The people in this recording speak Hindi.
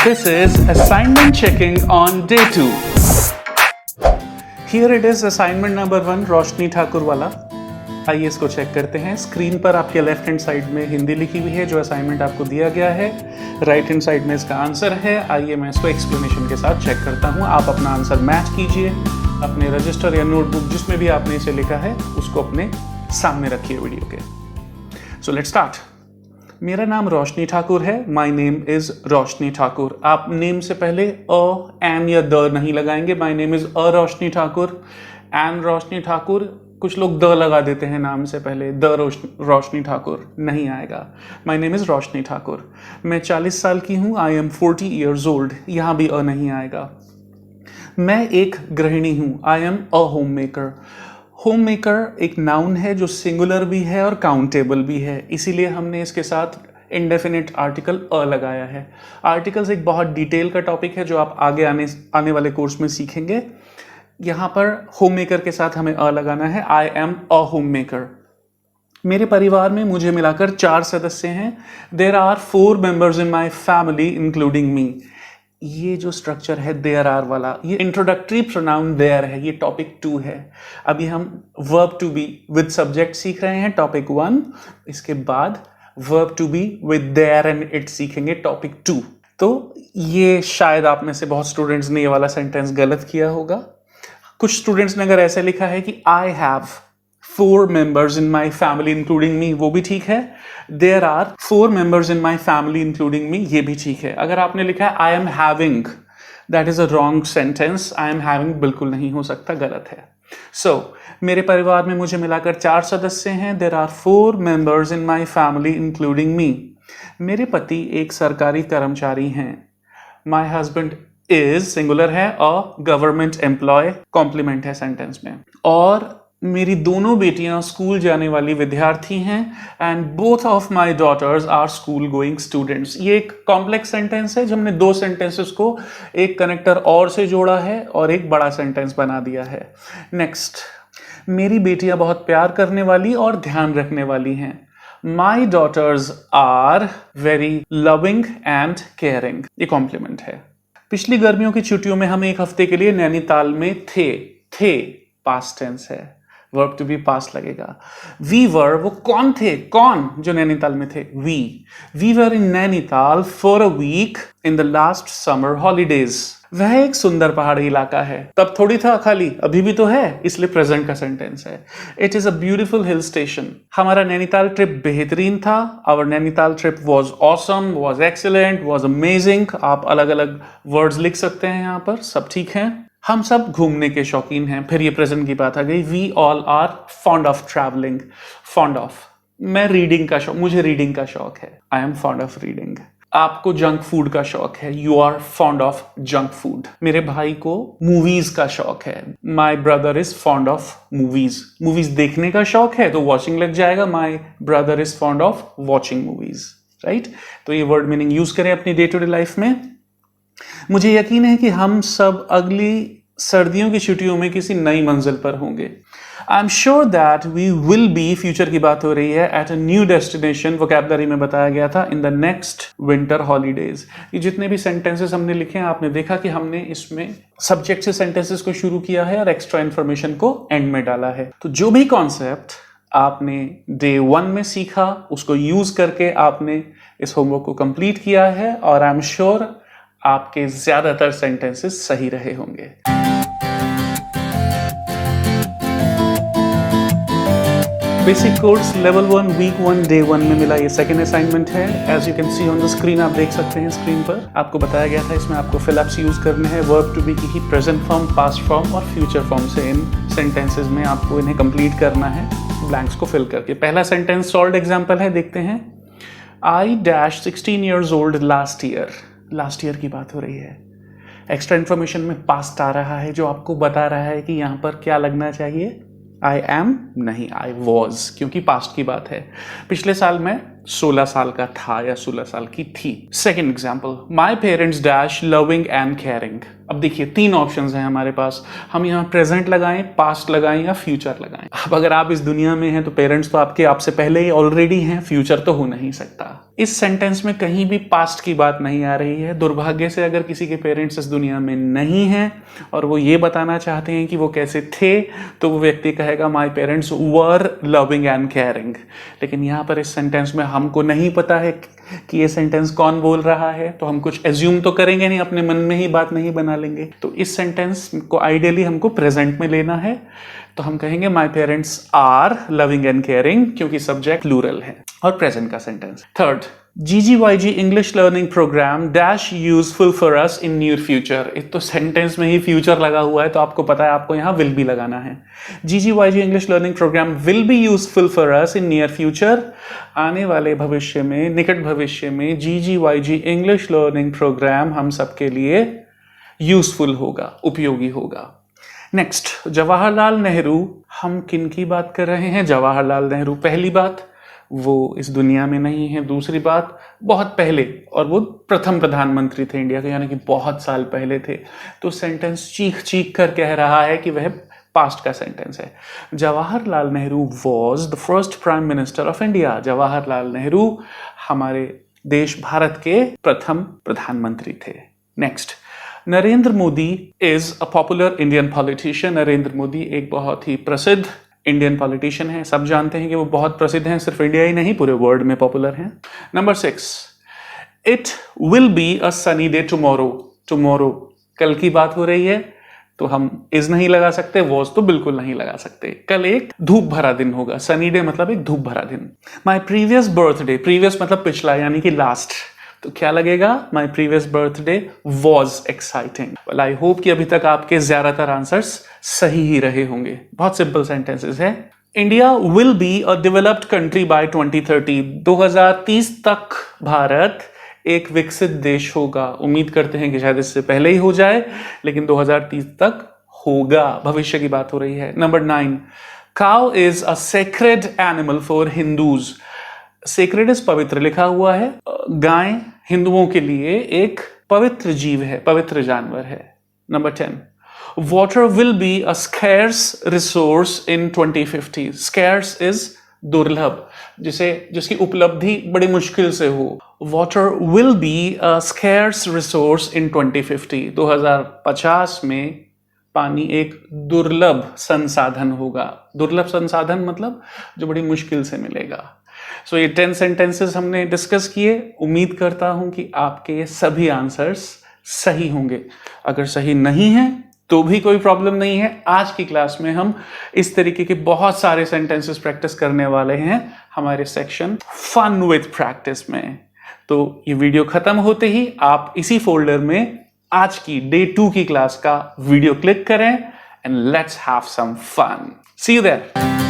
This is assignment checking on day 2. Here it is assignment number 1 रोशनी ठाकुर वाला. आइए इसको चेक करते हैं. स्क्रीन पर आपके लेफ्ट हैंड साइड में हिंदी लिखी हुई है जो असाइनमेंट आपको दिया गया है. राइट हैंड साइड में इसका आंसर है. आइए मैं इसको एक्सप्लेनेशन के साथ चेक करता हूँ. आप अपना आंसर मैच कीजिए. अपने रजिस्टर या नोटबुक जिसमें भी आपने इसे लिखा है उसको अपने सामने रखिए वीडियो के. So let's start. मेरा नाम रोशनी ठाकुर है. My name is Roshni Thakur. आप नेम से पहले एन या द नहीं लगाएंगे. My name is Roshni Thakur. An Roshni Thakur. कुछ लोग द लगा देते हैं नाम से पहले. द रोशनी ठाकुर नहीं आएगा. माई नेम इज रोशनी ठाकुर. मैं 40 साल की हूँ. I am 40 years old. यहाँ भी नहीं आएगा. मैं एक गृहिणी हूँ. I am home maker. Home maker एक नाउन है जो सिंगुलर भी है और काउंटेबल भी है, इसीलिए हमने इसके साथ इंडेफिनिट आर्टिकल लगाया है. आर्टिकल्स एक बहुत डिटेल का टॉपिक है जो आप आगे आने वाले कोर्स में सीखेंगे. यहाँ पर होम मेकर के साथ हमें लगाना है. I am a home maker. मेरे परिवार में मुझे मिलाकर 4 सदस्य हैं. There are 4 members in my family including me. ये जो स्ट्रक्चर है देयर आर वाला, ये इंट्रोडक्टरी प्रोनाउन देयर है. ये टॉपिक 2 है. अभी हम verb to be with subject सीख रहे हैं टॉपिक 1. इसके बाद verb to be with there and it सीखेंगे टॉपिक 2. तो ये शायद आप में से बहुत स्टूडेंट्स ने ये वाला सेंटेंस गलत किया होगा. कुछ स्टूडेंट्स ने अगर ऐसे लिखा है कि I have 4 members in my family including me, वो भी ठीक है. There are 4 members in my family including me, ये भी ठीक है. अगर आपने लिखा है I am having, that is a wrong sentence. I am having बिल्कुल नहीं हो सकता, गलत है. So, मेरे परिवार में मुझे मिलाकर 4 सदस्य हैं. There are 4 members in my family including me. मेरे पति एक सरकारी कर्मचारी हैं. My husband is, सिंगुलर है, a government employee, कॉम्प्लीमेंट है सेंटेंस में. और मेरी दोनों बेटियां स्कूल जाने वाली विद्यार्थी हैं. And both of my daughters are school going students. ये एक कॉम्प्लेक्स सेंटेंस है. हमने 2 सेंटेंसेस को एक कनेक्टर और से जोड़ा है और एक बड़ा सेंटेंस बना दिया है. नेक्स्ट, मेरी बेटियां बहुत प्यार करने वाली और ध्यान रखने वाली हैं. My daughters are very loving and caring. ये कॉम्प्लीमेंट है. पिछली गर्मियों की छुट्टियों में हम एक हफ्ते के लिए नैनीताल में थे पास्ट टेंस है. वर्ब टू बी पास्ट लगेगा. वी वर, वो कौन थे, कौन जो नैनीताल में थे. We were in Nainital for a week in the last summer holidays. वह एक सुंदर पहाड़ी इलाका है. तब थोड़ी था खाली, अभी भी तो है, इसलिए प्रेजेंट का सेंटेंस है. It is a beautiful hill station. हमारा नैनीताल ट्रिप बेहतरीन था. Our Nainital trip was awesome, was excellent, was amazing. आप अलग अलग वर्ड्स लिख सकते हैं यहाँ पर, सब ठीक है. हम सब घूमने के शौकीन हैं. फिर ये प्रेजेंट की बात आ गई. We all are fond of travelling. Fond of, मैं रीडिंग का शौक, मुझे रीडिंग का शौक है. I am fond of reading. आपको जंक फूड का शौक है. You are fond of junk food. मेरे भाई को मूवीज का शौक है. My brother is fond of movies. Movies देखने का शौक है तो वॉचिंग लग जाएगा. My brother is fond of watching movies. Right. तो ये वर्ड मीनिंग यूज करें अपनी डे टू डे लाइफ में. मुझे यकीन है कि हम सब अगली सर्दियों की छुट्टियों में किसी नई मंजिल पर होंगे. I am sure that we will be, future की बात हो रही है, at a new destination. Vocabulary में बताया गया था in the next winter holidays. ये जितने भी सेंटेंसेस हमने लिखे हैं, आपने देखा कि हमने इसमें सब्जेक्ट से सेंटेंसेस को शुरू किया है और एक्स्ट्रा इंफॉर्मेशन को एंड में डाला है. तो जो भी कॉन्सेप्ट आपने डे 1 में सीखा उसको यूज करके आपने इस होमवर्क को कंप्लीट किया है. और आई एम श्योर आपके ज्यादातर सेंटेंसेस सही रहे होंगे. Basic course level 1 week 1 day 1 में मिला ये सेकेंड असाइनमेंट है. As you can see on the screen, आप देख सकते हैं स्क्रीन पर. आपको बताया गया था इसमें आपको फिलअप्स यूज करने हैं. वर्ब टू बी की ही प्रेजेंट फॉर्म, पास्ट फॉर्म और फ्यूचर फॉर्म से इन सेंटेंसेस में आपको इन्हें कंप्लीट करना है ब्लैंक्स को फिल करके. पहला सेंटेंस सॉल्व्ड एग्जाम्पल है, देखते हैं. I dash 16 years old last year. Last year की बात हो रही है. एक्स्ट्रा इन्फॉर्मेशन में पास्ट आ रहा है जो आपको बता रहा है कि यहां पर क्या लगना चाहिए. आई एम नहीं, आई वॉज, क्योंकि पास्ट की बात है. पिछले साल मैं 16 साल का था या 16 साल की थी। Second example, my parents dash loving and caring. अब देखिए 3 ऑप्शंस हैं हमारे पास, हम यहाँ प्रेजेंट लगाएं, पास्ट लगाएं या फ्यूचर लगाएं। अब अगर आप इस दुनिया में हैं तो पेरेंट्स तो आपसे पहले ही ऑलरेडी हैं, फ्यूचर तो हो नहीं सकता। इस सेंटेंस में कहीं भी पास्ट की बात नहीं आ रही है। दुर्भाग्य से अगर किसी के पेरेंट्स इस दुनिया में नहीं हैं और वो ये बताना चाहते हैं कि वो कैसे थे, तो वो व्यक्ति कहेगा my parents were loving and caring. लेकिन यहाँ पर इस सेंटेंस में हमको नहीं पता है कि ये सेंटेंस कौन बोल रहा है, तो हम कुछ एज्यूम तो करेंगे नहीं, अपने मन में ही बात नहीं बना लेंगे। तो इस सेंटेंस को आइडियली हमको प्रेजेंट में लेना है, तो हम कहेंगे my parents are loving and caring, क्योंकि सब्जेक्ट प्लूरल है और प्रेजेंट का sentence. Third, GGYG English learning program dash useful for us in near future. एक तो सेंटेंस में ही फ्यूचर लगा हुआ है, तो आपको पता है आपको यहाँ विल भी लगाना है। GGYG English learning program will be useful for us in near future. आने वाले भविष्य में, निकट भविष्य में GGYG इंग्लिश लर्निंग प्रोग्राम हम सबके लिए यूजफुल होगा, उपयोगी होगा। नेक्स्ट, जवाहरलाल नेहरू। हम किन की बात कर रहे हैं? जवाहरलाल नेहरू। पहली बात, वो इस दुनिया में नहीं है। दूसरी बात, बहुत पहले, और वो प्रथम प्रधानमंत्री थे इंडिया के, यानी कि बहुत साल पहले थे। तो सेंटेंस चीख चीख कर कह रहा है कि वह पास्ट का सेंटेंस है। Jawaharlal Nehru was the first prime minister of India. Jawaharlal Nehru हमारे देश भारत के प्रथम प्रधानमंत्री थे। Next, Narendra Modi is a popular Indian politician. Narendra Modi एक बहुत ही प्रसिद्ध इंडियन पॉलिटिशियन है। सब जानते हैं कि वो बहुत प्रसिद्ध हैं, सिर्फ इंडिया ही नहीं पूरे वर्ल्ड में पॉपुलर हैं। Number 6, it will be a sunny day tomorrow. Tomorrow कल की बात हो रही है, तो हम इज नहीं लगा सकते, वॉज तो बिल्कुल नहीं लगा सकते। कल एक धूप भरा दिन होगा। सनी डे मतलब एक धूप भरा दिन। माई प्रीवियस बर्थडे, प्रीवियस मतलब पिछला यानी कि लास्ट, तो क्या लगेगा? My previous birthday was exciting. Well, I hope कि अभी तक आपके ज्यादातर आंसर्स सही ही रहे होंगे। बहुत सिंपल सेंटेंसेस है। India will be a developed country bye 2030। 2030 तक भारत एक विकसित देश होगा। उम्मीद करते हैं कि शायद इससे पहले ही हो जाए, लेकिन 2030 तक होगा, भविष्य की बात हो रही है। Number 9, cow is a sacred animal for Hindus. Sacred is पवित्र लिखा हुआ है। गाय हिंदुओं के लिए एक पवित्र जीव है, पवित्र जानवर है। Number 10, water will be a scarce resource in 2050। Scarce is दुर्लभ, जिसकी उपलब्धि बड़ी मुश्किल से हो। Water will be a scarce resource in 2050। 2050 में पानी एक दुर्लभ संसाधन होगा। दुर्लभ संसाधन मतलब जो बड़ी मुश्किल से मिलेगा। सो ये 10 सेंटेंसेस हमने डिस्कस किए। उम्मीद करता हूं कि आपके सभी आंसर्स सही होंगे। अगर सही नहीं है तो भी कोई प्रॉब्लम नहीं है। आज की क्लास में हम इस तरीके के बहुत सारे सेंटेंसेस प्रैक्टिस करने वाले हैं हमारे सेक्शन फन विथ प्रैक्टिस में। तो ये वीडियो खत्म होते ही आप इसी फोल्डर में आज की डे 2 की क्लास का वीडियो क्लिक करें and let's have some fun. See you there.